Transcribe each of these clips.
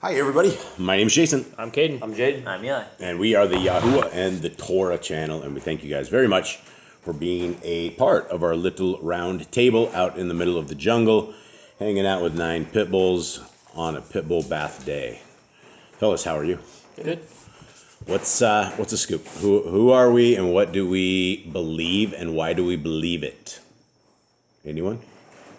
Hi, everybody. My name is Jason. I'm Caden. I'm Jaden. I'm Yah. And we are the Yahuwah and the Torah channel. And we thank you guys very much for being a part of our little round table out in the middle of the jungle, hanging out with 9 pit bulls on a pit bull bath day. Fellas, how are you? Good. What's a scoop? Who are we and what do we believe and why do we believe it? Anyone?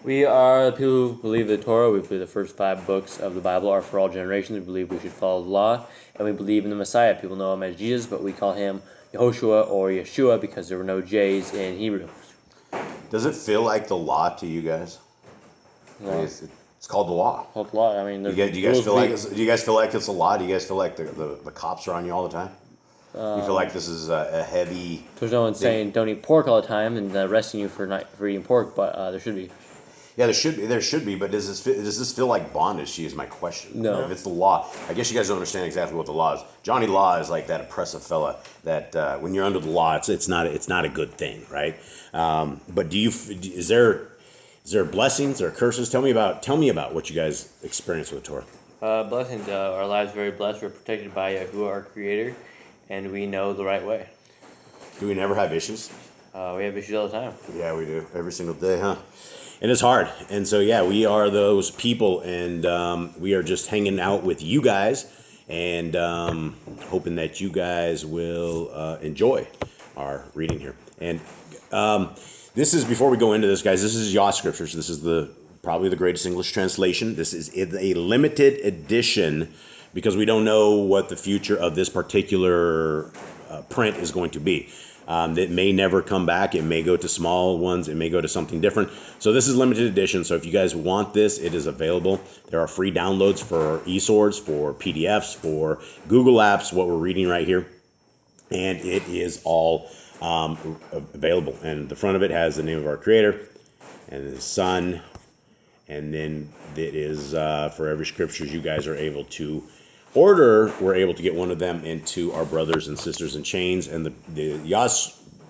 We are the people who believe the Torah. We believe the first 5 books of the Bible are for all generations. We believe we should follow the law. And we believe in the Messiah. People know him as Jesus, but we call him Yehoshua or Yeshua because there were no J's in Hebrew. Does it feel like the law to you guys? No. I mean, it's called the law. Called the law. I mean, Do you guys feel like it's a law? Do you guys feel like the cops are on you all the time? You feel like this is a heavy... There's no one saying don't eat pork all the time and arresting you for eating pork, but there should be. Yeah, there should be, but does this feel like bondage to you is my question. No. If it's the law, I guess you guys don't understand exactly what the law is. Johnny Law is like that oppressive fella that when you're under the law, it's not a good thing, right? But is there blessings or curses? Tell me about what you guys experience with the Torah. Blessings. Our lives are very blessed. We're protected by Yahuwah, our Creator, and we know the right way. Do we never have issues? We have issues all the time. Yeah, we do. Every single day, huh? And it's hard. And so, yeah, we are those people, and we are just hanging out with you guys and hoping that you guys will enjoy our reading here. And this is, before we go into this, guys, this is Yah Scriptures. This is probably the greatest English translation. This is a limited edition because we don't know what the future of this particular print is going to be. It may never come back. It may go to small ones. It may go to something different. So this is limited edition. So if you guys want this, it is available. There are free downloads for eSwords, for PDFs, for Google Apps, what we're reading right here. And it is all available. And the front of it has the name of our Creator and His Son. And then it is for every scriptures you guys are able to order, we're able to get one of them into our brothers and sisters in chains, and the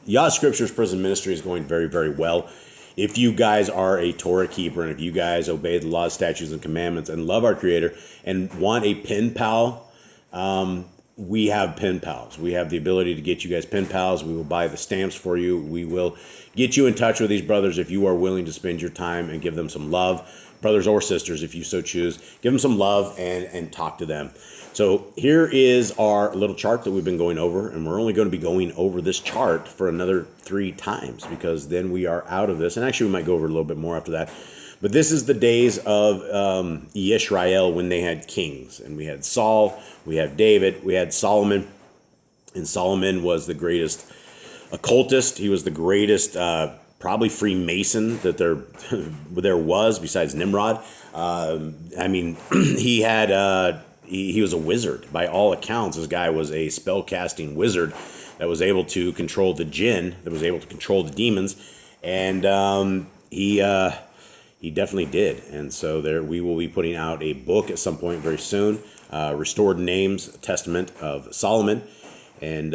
Yah Scriptures Prison Ministry is going very, very well. If you guys are a Torah keeper, and if you guys obey the laws, statutes, and commandments, and love our Creator, and want a pen pal, we have pen pals. We have the ability to get you guys pen pals. We will buy the stamps for you. We will get you in touch with these brothers if you are willing to spend your time and give them some love. Brothers or sisters, if you so choose, give them some love and talk to them. So here is our little chart that we've been going over, and we're only going to be going over this chart for another 3 times because then we are out of this. And actually, we might go over a little bit more after that. But this is the days of Israel when they had kings. And we had Saul, we have David, we had Solomon. And Solomon was the greatest occultist. He was the greatest probably Freemason that there was besides Nimrod. I mean, he had... He was a wizard. By all accounts, this guy was a spell-casting wizard that was able to control the jinn, that was able to control the demons, and he definitely did. And so we will be putting out a book at some point very soon, Restored Names, Testament of Solomon, and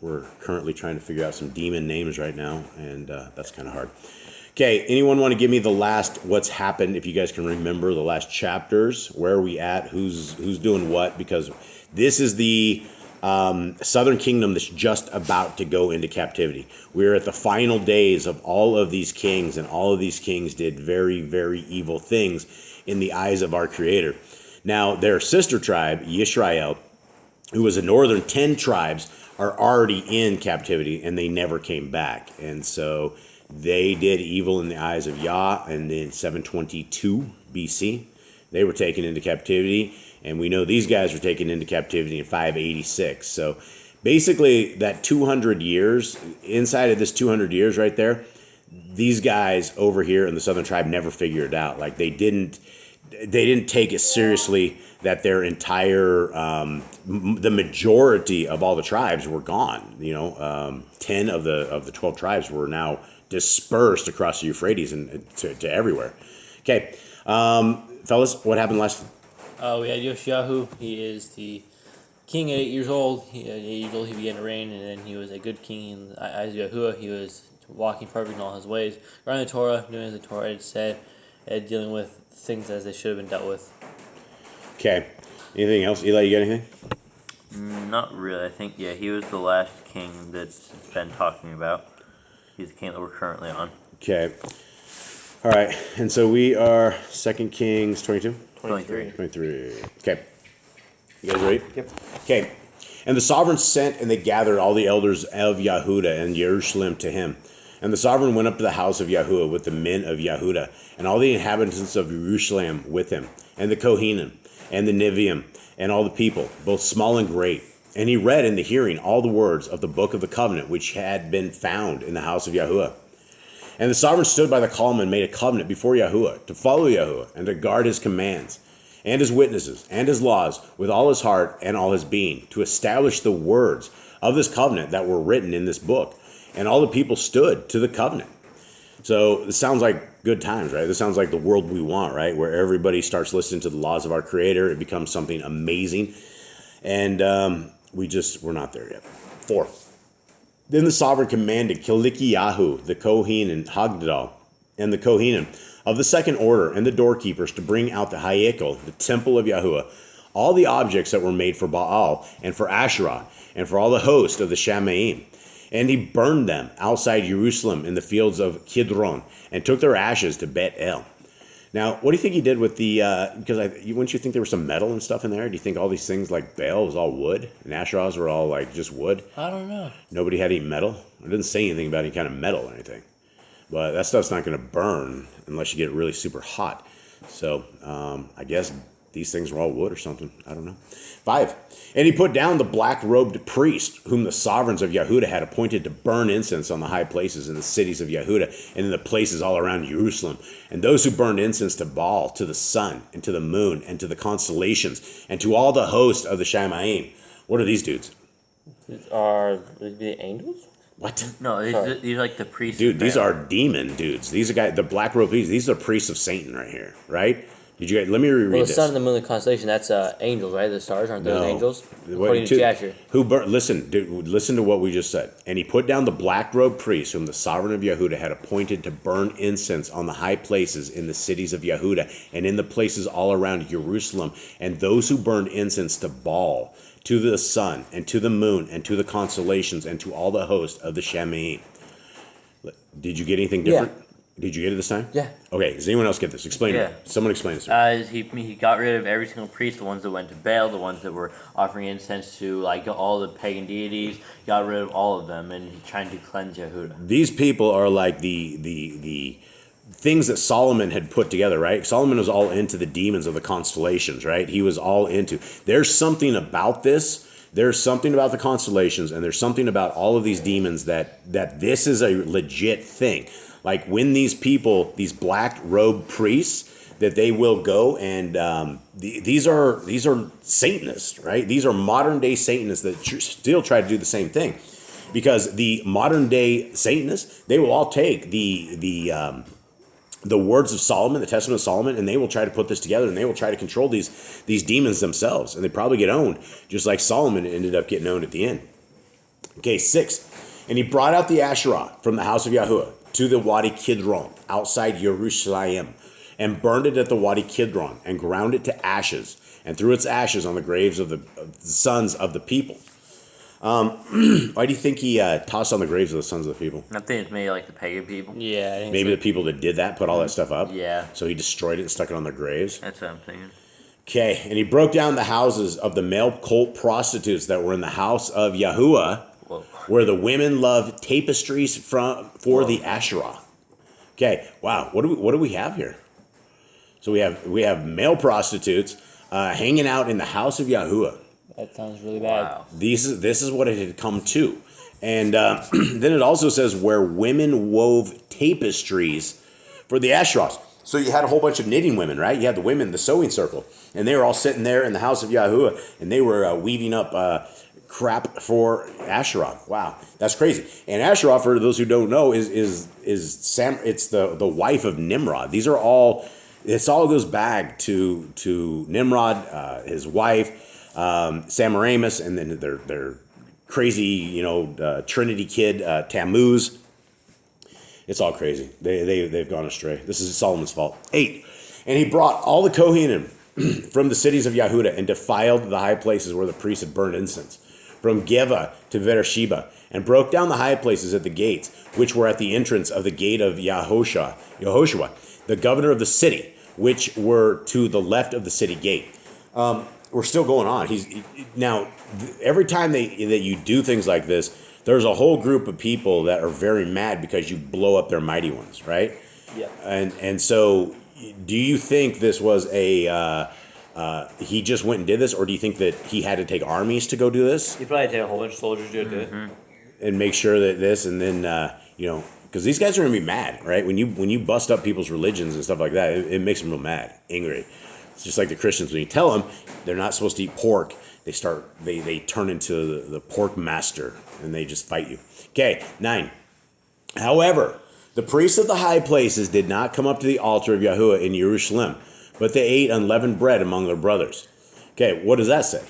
we're currently trying to figure out some demon names right now, and that's kind of hard. Okay, anyone want to give me the last what's happened, if you guys can remember the last chapters? Where are we at? Who's doing what? Because this is the southern kingdom that's just about to go into captivity. We're at the final days of all of these kings, and all of these kings did very, very evil things in the eyes of our Creator. Now, their sister tribe, Yisrael, who was the northern 10 tribes, are already in captivity, and they never came back. And so... they did evil in the eyes of Yah, and in 722 BC, they were taken into captivity, and we know these guys were taken into captivity in 586. So basically, that 200 years, inside of this 200 years right there, these guys over here in the southern tribe never figured it out. Like they didn't take it seriously that their entire, the majority of all the tribes were gone. 10 of the 12 tribes were now dispersed across the Euphrates and to everywhere. Okay, fellas, what happened last time? We had Yoshiyahu. He is the king at 8 years old. At 8 years old, he began to reign, and then he was a good king in the eyes of Yahuwah. He was walking perfect in all his ways, writing the Torah, doing as the Torah had said, and dealing with things as they should have been dealt with. Okay. Anything else? Eli, you got anything? Not really. I think, he was the last king that's been talking about. He's the king that we're currently on. Okay. All right. And so we are 2 Kings 22? 23. 23. Okay. You guys ready? Yep. Okay. And the sovereign sent, and they gathered all the elders of Yahudah and Jerusalem to him. And the sovereign went up to the house of Yahudah with the men of Yahudah, and all the inhabitants of Jerusalem with him, and the Kohanim, and the Neviim, and all the people, both small and great. And he read in the hearing all the words of the book of the covenant which had been found in the house of Yahudah. And the sovereign stood by the column and made a covenant before Yahudah, to follow Yahudah, and to guard his commands, and his witnesses, and his laws, with all his heart and all his being, to establish the words of this covenant that were written in this book. And all the people stood to the covenant. So this sounds like good times, right? This sounds like the world we want, right? Where everybody starts listening to the laws of our Creator. It becomes something amazing. And we're not there yet. 4. Then the sovereign commanded Kilikiyahu, the Kohen, and Hagdal, and the Kohanim of the second order, and the doorkeepers, to bring out the Hayekel, the temple of Yahuwah, all the objects that were made for Baal, and for Asherah, and for all the host of the Shamaim. And he burned them outside Jerusalem in the fields of Kidron, and took their ashes to Bet El. Now, what do you think he did with the, wouldn't you think there was some metal and stuff in there? Do you think all these things like Baal was all wood, and Asherahs were all like just wood? I don't know. Nobody had any metal? It didn't say anything about any kind of metal or anything. But that stuff's not going to burn unless you get really super hot. So I guess these things were all wood or something. I don't know. 5. And he put down the black-robed priest, whom the sovereigns of Yahudah had appointed to burn incense on the high places in the cities of Yahudah and in the places all around Jerusalem. And those who burned incense to Baal, to the sun, and to the moon, and to the constellations, and to all the host of the Shamaim. What are these dudes? These are the angels? What? No, these are like the priests. Dude, these are demon dudes. These are the black-robed priests. These are priests of Satan right here, right? Did you guys, let me reread Well, the this. sun, the moon, the constellation, that's angels, right? The stars, aren't those angels? According to Jasher. Listen to what we just said. And he put down the black-robed priest, whom the sovereign of Yahudah had appointed to burn incense on the high places in the cities of Yahudah, and in the places all around Jerusalem, and those who burned incense to Baal, to the sun, and to the moon, and to the constellations, and to all the host of the Shamaim. Did you get anything different? Yeah. Did you get it this time? Yeah. Okay, does anyone else get this? Explain it. Someone explain this to me. He got rid of every single priest, the ones that went to Baal, the ones that were offering incense to like all the pagan deities, got rid of all of them, and he's trying to cleanse Yahudah. These people are like the things that Solomon had put together, right? Solomon was all into the demons of the constellations, right? He was all into. There's something about this. There's something about the constellations, and there's something about all of these demons that this is a legit thing. Like when these people, these black-robed priests, that they will go and these are Satanists, right? These are modern-day Satanists that still try to do the same thing. Because the modern-day Satanists, they will all take the words of Solomon, the Testament of Solomon, and they will try to put this together, and they will try to control these demons themselves. And they probably get owned, just like Solomon ended up getting owned at the end. Okay, 6. And he brought out the Asherah from the house of Yahuwah to the Wadi Kidron, outside Jerusalem, and burned it at the Wadi Kidron, and ground it to ashes, and threw its ashes on the graves of the sons of the people. Why do you think he tossed on the graves of the sons of the people? I think it's maybe like the pagan people. Yeah. I think Maybe the people that did that put all that stuff up? Yeah. So he destroyed it and stuck it on their graves? That's what I'm thinking. Okay, and he broke down the houses of the male cult prostitutes that were in the house of Yahuwah, where the women loved tapestries for the Asherah. Okay, wow, what do we have here? So we have male prostitutes hanging out in the house of Yahuwah. That sounds really bad. Wow. This is what it had come to. And then it also says where women wove tapestries for the Asherahs. So you had a whole bunch of knitting women, right? You had the women, the sewing circle, and they were all sitting there in the house of Yahuwah, and they were weaving up crap for Asherah. Wow, that's crazy. And Asherah, for those who don't know, is Sam. It's the wife of Nimrod. These are all. It's all goes back to Nimrod, his wife, Semiramis, and then their crazy, Trinity kid, Tammuz. It's all crazy. They've gone astray. This is Solomon's fault. 8. And he brought all the Kohanim from the cities of Yehuda and defiled the high places where the priests had burned incense, from Geva to Beersheba, and broke down the high places at the gates, which were at the entrance of the gate of Yehoshua, the governor of the city, which were to the left of the city gate. We're still going on. Now, every time that you do things like this, there's a whole group of people that are very mad because you blow up their mighty ones, right? Yeah. And so, do you think this was he just went and did this, or do you think that he had to take armies to go do this? He probably take a whole bunch of soldiers to do it. And make sure that this, and then because these guys are gonna be mad, right? When you bust up people's religions and stuff like that, it makes them real mad, angry. It's just like the Christians. When you tell them they're not supposed to eat pork, they turn into the pork master, and they just fight you. Okay, 9. However, the priests of the high places did not come up to the altar of Yahuwah in Jerusalem, but they ate unleavened bread among their brothers. Okay, what does that say?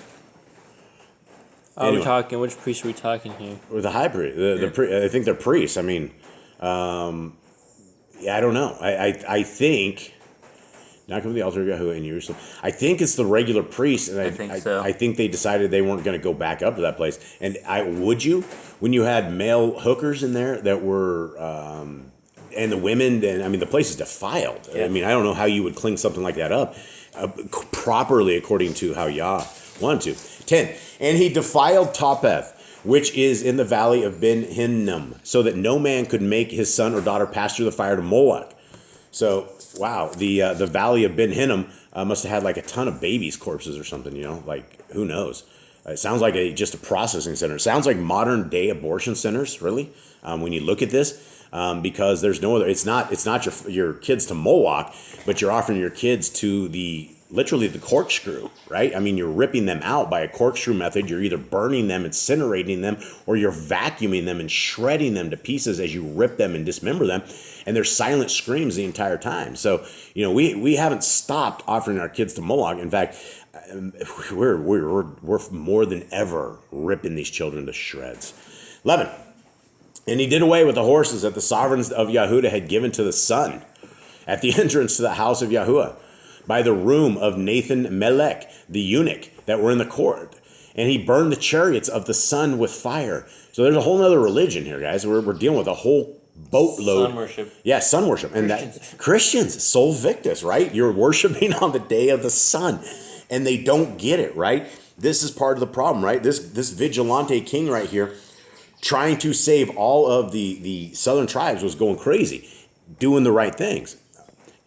Are we talking? Which priest are we talking here? Or the high priest. I think they're priests. I mean, I don't know. I think not come to the altar of Yahuwah in Jerusalem. I think it's the regular priests, and I think so. I think they decided they weren't going to go back up to that place. And when you had male hookers in there that were, and the women, and I mean the place is defiled. Yeah. I mean, I don't know how you would clean something like that up properly according to how Yah wanted to. 10. And he defiled Topheth, which is in the valley of Ben Hinnom, so that no man could make his son or daughter pass through the fire to Moloch. So, wow, the valley of Ben Hinnom must have had like a ton of babies' corpses or something, like who knows? It sounds like just a processing center. It sounds like modern day abortion centers, really, when you look at this, because there's no other. It's not your kids to Moloch, but you're offering your kids to literally the corkscrew, right? I mean, you're ripping them out by a corkscrew method. You're either burning them, incinerating them, or you're vacuuming them and shredding them to pieces as you rip them and dismember them. And there's silent screams the entire time. So, we haven't stopped offering our kids to Moloch. In fact, we're more than ever ripping these children to shreds. 11. And he did away with the horses that the sovereigns of Yehuda had given to the sun at the entrance to the house of Yahuwah, by the room of Nathan Melech, the eunuch, that were in the court. And he burned the chariots of the sun with fire. So there's a whole other religion here, guys. We're dealing with a whole boatload. Sun worship. Yeah, sun worship. And Christians, Sol Victus, right? You're worshiping on the day of the sun. And they don't get it, right? This is part of the problem, right? This vigilante king right here, trying to save all of the southern tribes, was going crazy, doing the right things.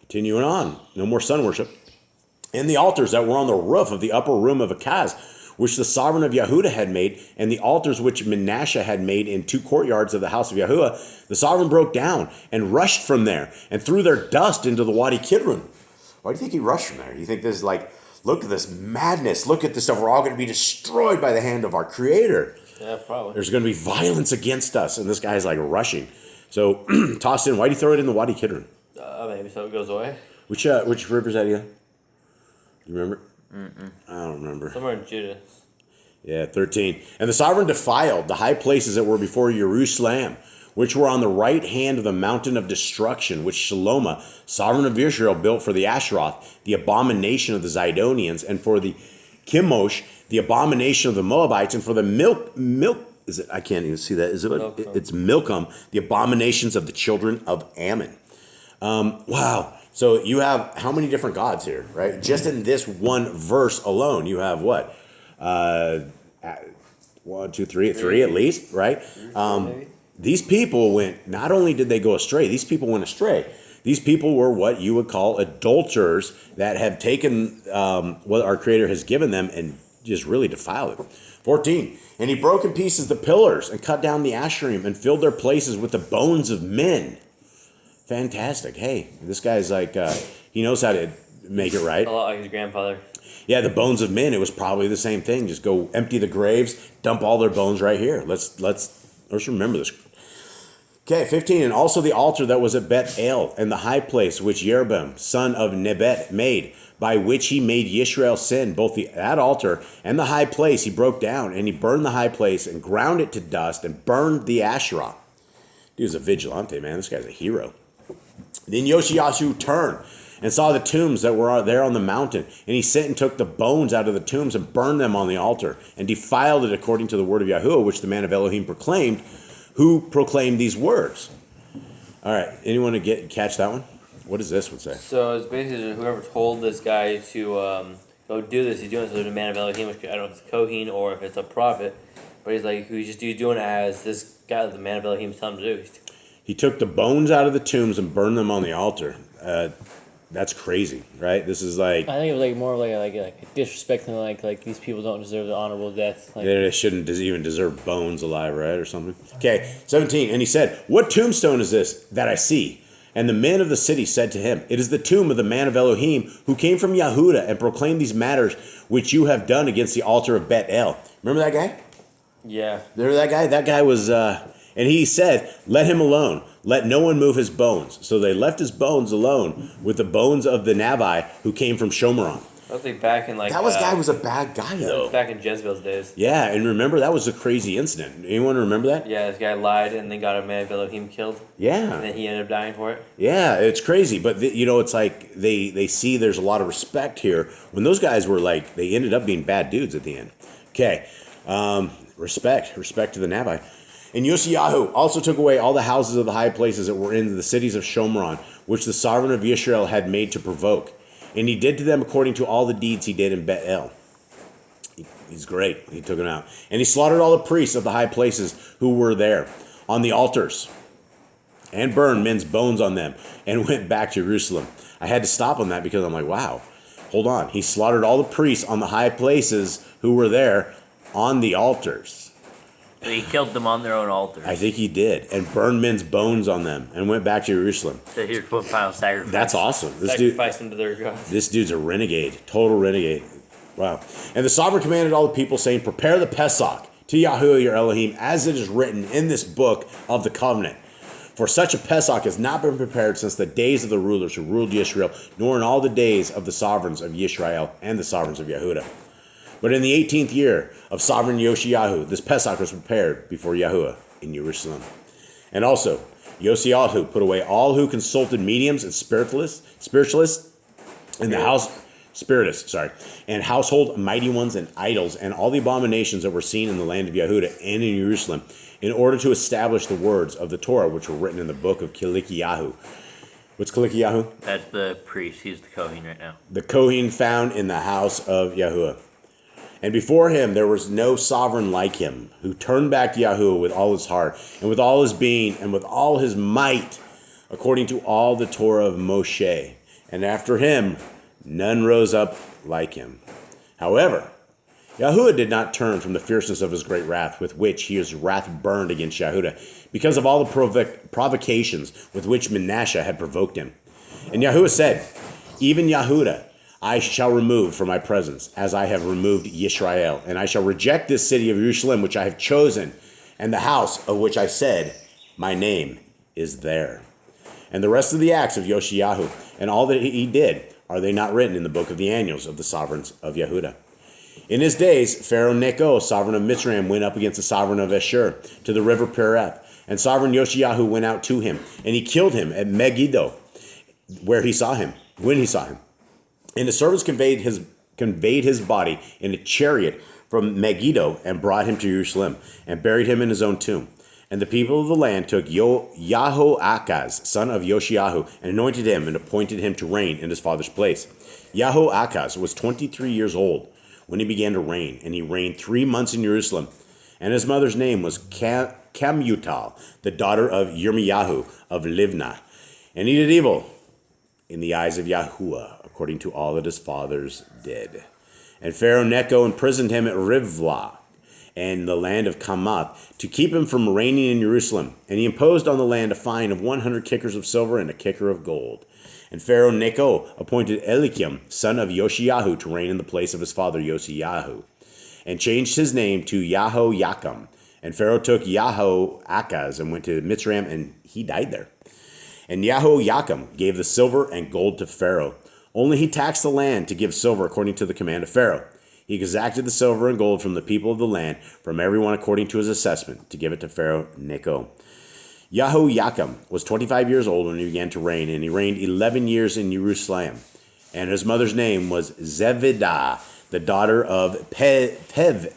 Continuing on, no more sun worship. And the altars that were on the roof of the upper room of Akaz, which the sovereign of Yehuda had made, and the altars which Manasseh had made in 2 courtyards of the house of Yahuwah, the sovereign broke down and rushed from there and threw their dust into the Wadi Kidron. Why do you think he rushed from there? You think this is like, look at this madness. Look at this stuff. We're all going to be destroyed by the hand of our Creator. Yeah, probably. There's going to be violence against us. And this guy's like rushing. So tossed in. Why do you throw it in the Wadi Kidron? Maybe so it goes away. Which river's that again? You remember? I don't remember. Somewhere in Judah. Yeah, 13. And the sovereign defiled the high places that were before Jerusalem, which were on the right hand of the mountain of destruction, which Shalomah, sovereign of Israel, built for the Asheroth, the abomination of the Zidonians, and for the Chemosh, the abomination of the Moabites, and for the milk. Is it? I can't even see that. Is it? It's Milcom, the abominations of the children of Ammon. Wow. So you have how many different gods here, right? Just in this one verse alone, you have what? 1, 2, 3 at least, right? These people went, not only did they go astray, these people went astray. These people were what you would call adulterers that have taken what our Creator has given them and just really defiled it. 14. And he broke in pieces the pillars and cut down the Asherim and filled their places with the bones of men. Fantastic. Hey, this guy's like, he knows how to make it right. A lot like his grandfather. Yeah, the bones of men, it was probably the same thing. Just go empty the graves, dump all their bones right here. Let's remember this. Okay, 15. And also the altar that was at Beth El, and the high place which Jeroboam, son of Nebat, made, by which he made Yisrael sin, both that altar and the high place he broke down, and he burned the high place and ground it to dust and burned the Asherah. Dude's a vigilante, man. This guy's a hero. Then Yoshiyahu turned and saw the tombs that were there on the mountain. And he sent and took the bones out of the tombs and burned them on the altar, and defiled it according to the word of Yahuwah, which the man of Elohim proclaimed, who proclaimed these words. All right, anyone to catch that one? What does this one say? So it's basically whoever told this guy to go do this, he's doing this to the man of Elohim, which I don't know if it's a Kohen or if it's a prophet, but he's doing it as this guy that the man of Elohim is telling him to do. He took the bones out of the tombs and burned them on the altar. That's crazy, right? This is like... I think it was more like disrespecting, like these people don't deserve the honorable death. They shouldn't even deserve bones alive, right, or something. Okay, 17. And he said, "What tombstone is this that I see?" And the men of the city said to him, "It is the tomb of the man of Elohim, who came from Yahuda and proclaimed these matters which you have done against the altar of Bet-El." Remember that guy? Yeah. Remember that guy? That guy was... And he said, "Let him alone. Let no one move his bones." So they left his bones alone with the bones of the Navi who came from Shomron. I was back in That guy was a bad guy, though. Back in Jezebel's days. Yeah, and remember, that was a crazy incident. Anyone remember that? Yeah, this guy lied and then got a man of Elohim killed. Yeah. And then he ended up dying for it. Yeah, it's crazy. But, it's like they see there's a lot of respect here. When those guys were they ended up being bad dudes at the end. Okay. Respect to the Navi. And Yoshiyahu also took away all the houses of the high places that were in the cities of Shomron, which the sovereign of Israel had made to provoke. And he did to them according to all the deeds he did in Bet-El. He's great. He took them out. And he slaughtered all the priests of the high places who were there on the altars, and burned men's bones on them, and went back to Jerusalem. I had to stop on that because I'm like, wow, hold on. He slaughtered all the priests on the high places who were there on the altars. So he killed them on their own altars. I think he did, and burned men's bones on them, and went back to Jerusalem. So here's one final sacrifice. That's awesome. Sacrifice them to their gods. This dude's a renegade, total renegade. Wow. And the sovereign commanded all the people, saying, "Prepare the Pesach to Yahuwah your Elohim, as it is written in this book of the covenant. For such a Pesach has not been prepared since the days of the rulers who ruled Yisrael, nor in all the days of the sovereigns of Yisrael and the sovereigns of Yehuda. But in the 18th year of sovereign Yoshiyahu, this Pesach was prepared before Yahuwah in Jerusalem. And also, Yoshiyahu put away all who consulted mediums and spiritualists in the house, and household mighty ones and idols, and all the abominations that were seen in the land of Yehuda and in Jerusalem, in order to establish the words of the Torah which were written in the book of Kilikiyahu." What's Kilikiyahu? That's the priest. He's the Kohen right now. The Kohen found in the house of Yahuwah. And before him there was no sovereign like him, who turned back to Yahuwah with all his heart, and with all his being, and with all his might, according to all the Torah of Moshe. And after him, none rose up like him. However, Yahuwah did not turn from the fierceness of his great wrath, with which his wrath burned against Yahudah, because of all the provocations with which Manasseh had provoked him. And Yahuwah said, "Even Yahudah I shall remove from my presence, as I have removed Yisrael, and I shall reject this city of Jerusalem, which I have chosen, and the house of which I said, my name is there." And the rest of the acts of Yoshiyahu, and all that he did, are they not written in the book of the annals of the sovereigns of Yehuda? In his days, Pharaoh Necho, sovereign of Mitzrayim, went up against the sovereign of Ashur to the river Pereth, and sovereign Yoshiyahu went out to him, and he killed him at Megiddo, when he saw him. And the servants conveyed his body in a chariot from Megiddo, and brought him to Jerusalem, and buried him in his own tomb. And the people of the land took Yahoachaz, son of Yoshiyahu, and anointed him, and appointed him to reign in his father's place. Yahoachaz was 23 years old when he began to reign, and he reigned 3 months in Jerusalem. And his mother's name was Camutal, the daughter of Yirmiyahu of Livnah. And he did evil in the eyes of Yahuwah, according to all that his fathers did. And Pharaoh Necho imprisoned him at Rivlah, and the land of Kamath, to keep him from reigning in Jerusalem. And he imposed on the land a fine of 100 kickers of silver and a kicker of gold. And Pharaoh Necho appointed MELAKIM, son of Yoshiyahu, to reign in the place of his father Yoshiyahu, and changed his name to Yahoiakim. And Pharaoh took Yahoachaz and went to Mitzrayim, and he died there. And Yahoiakim gave the silver and gold to Pharaoh. Only he taxed the land to give silver according to the command of Pharaoh. He exacted the silver and gold from the people of the land, from everyone according to his assessment, to give it to Pharaoh Necho. Yahoiakim was 25 years old when he began to reign, and he reigned 11 years in Jerusalem. And his mother's name was Zevidah, the daughter of Pevidiah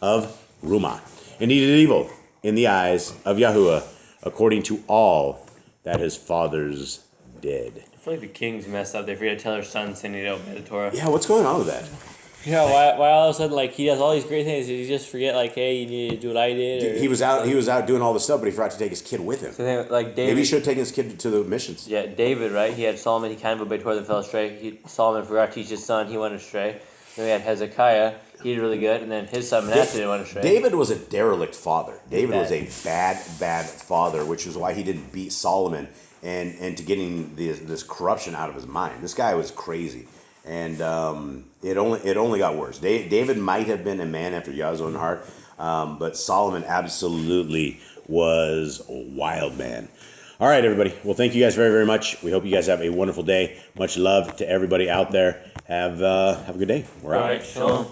of Rumah. And he did evil in the eyes of Yahuwah, according to all that his fathers did. I feel like the kings messed up. They forget to tell their sons they need to obey the Torah. Yeah, what's going on with that? Yeah, why all of a sudden, like, he does all these great things, did he just forget, like, hey, you need to do what I did? Or, He was out doing all this stuff, but he forgot to take his kid with him. so then, like, David, Maybe he should have taken his kid to the missions. yeah, David, right? He had Solomon, he kind of obeyed Torah, then fell astray. Solomon forgot to teach his son, he went astray. Then we had Hezekiah, he did really good, and then his son Manasseh went astray. David was a derelict father. David was a bad father, which is why he didn't beat Solomon and to getting this corruption out of his mind. This guy was crazy. And it only got worse. David might have been a man after Yah's own heart, but Solomon absolutely was a wild man. All right, everybody. Well, thank you guys very, very much. We hope you guys have a wonderful day. Much love to everybody out there. Have a good day. We're out. All right, shalom.